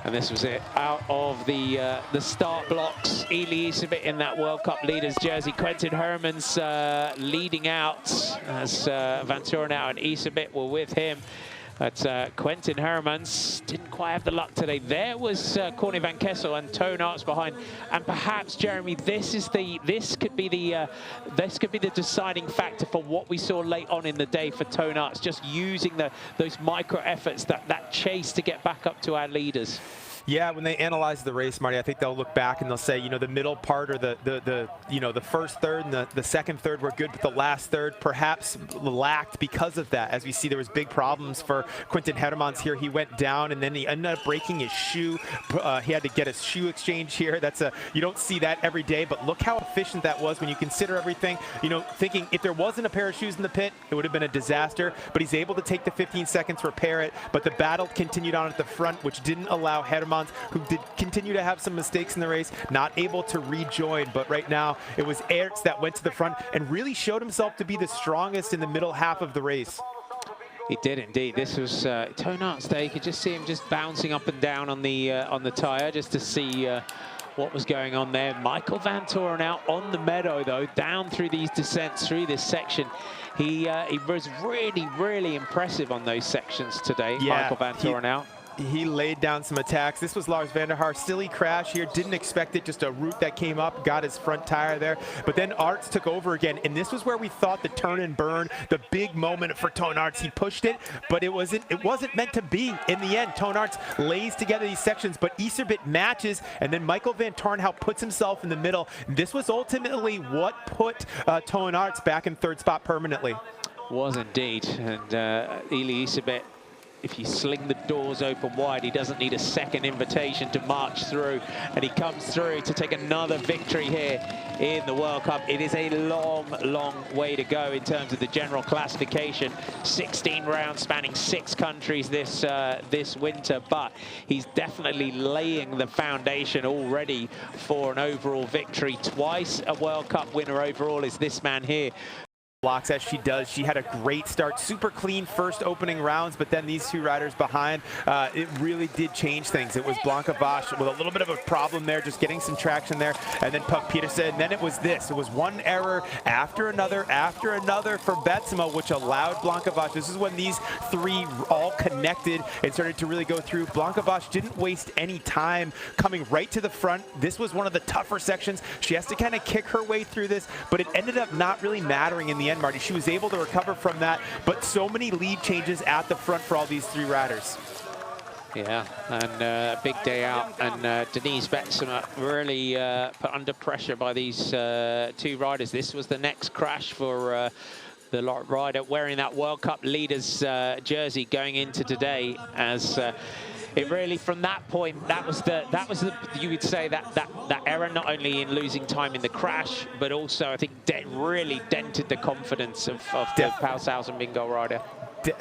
And this was it, out of the start blocks. Eli Isabit in that World Cup leaders jersey. Quentin Hermans leading out as Van Torenhout and Isabit were with him. But Quentin Hermans didn't quite have the luck today. There was Corne van Kessel and Toon Aerts behind, and perhaps Jeremy, this could be the deciding factor for what we saw late on in the day for Toon Aerts, just using those micro efforts, that chase to get back up to our leaders. Yeah, when they analyze the race, Marty, I think they'll look back and they'll say, you know, the middle part or the first third and the second third were good, but the last third perhaps lacked because of that. As we see, there was big problems for Quentin Hermans here. He went down and then he ended up breaking his shoe. He had to get a shoe exchange here. You don't see that every day, but look how efficient that was when you consider everything. You know, thinking if there wasn't a pair of shoes in the pit, it would have been a disaster, but he's able to take the 15 seconds, repair it, but the battle continued on at the front, which didn't allow Hermans, who did continue to have some mistakes in the race, not able to rejoin. But right now, it was Aerts that went to the front and really showed himself to be the strongest in the middle half of the race. He did indeed. This was Toon Aerts day. You could just see him just bouncing up and down on the tyre just to see what was going on there. Michael Van Torenhout on the meadow, though, down through these descents, through this section. He was really, really impressive on those sections today, yeah, Michael Van Torenhout. He laid down some attacks. This was Lars van der Haar. Silly crash here. Didn't expect it. Just a route that came up. Got his front tire there. But then Aerts took over again. And this was where we thought the turn and burn, the big moment for Toon Aerts. He pushed it, but it wasn't meant to be in the end. Toon Aerts lays together these sections, but Isabit matches. And then Michael Van Torenhout puts himself in the middle. This was ultimately what put Toon Aerts back in third spot permanently. Was indeed. And Eli Isabit, if you sling the doors open wide, he doesn't need a second invitation to march through, and he comes through to take another victory here in the World Cup. It is a long, long way to go in terms of the general classification. 16 rounds spanning 6 countries this winter, but he's definitely laying the foundation already for an overall victory. Twice a World Cup winner overall is this man here. Blocks as she does. She had a great start, super clean first opening rounds, but then these two riders behind, it really did change things. It was Blanca Bosch with a little bit of a problem there, just getting some traction there, and then Puck Petersen, and then it was this. It was one error after another for Betsema, which allowed Blanca Bosch. This is when these three all connected and started to really go through. Blanca Bosch didn't waste any time coming right to the front. This was one of the tougher sections. She has to kind of kick her way through this, but it ended up not really mattering in the end, Marty. She was able to recover from that, but so many lead changes at the front for all these three riders. Yeah, and big day out, and Denise Betsema really put under pressure by these two riders. This was the next crash for the rider wearing that World Cup leaders jersey going into today, as it really, from that point, that was the you would say that error, not only in losing time in the crash, but also I think really dented the confidence of the Paushausen Bingo rider.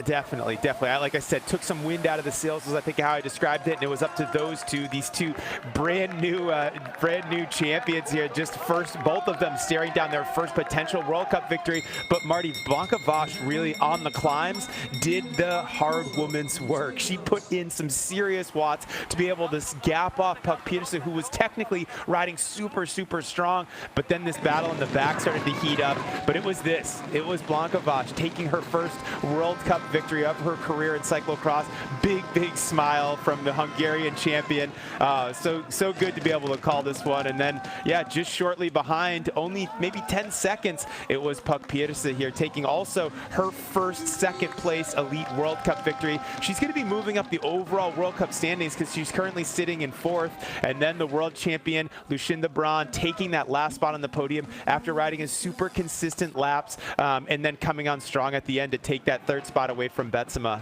Definitely. Like I said, took some wind out of the sails, was I think how I described it, and it was up to these two brand new champions here. Just both of them staring down their first potential World Cup victory. But Marty, Blanca Bosch really on the climbs did the hard woman's work. She put in some serious watts to be able to gap off Puck Petersen, who was technically riding super, super strong. But then this battle in the back started to heat up. But it was Blanca Bosch taking her first World Cup victory of her career in cyclocross. Big smile from the Hungarian champion. So good to be able to call this one. And then, yeah, just shortly behind, only maybe 10 seconds, it was Puck Petersen here taking also her first second place Elite World Cup victory. She's going to be moving up the overall World Cup standings because she's currently sitting in 4th. And then the world champion Lucinda Braun taking that last spot on the podium after riding a super consistent laps, and then coming on strong at the end to take that 3rd spot away from Betsema.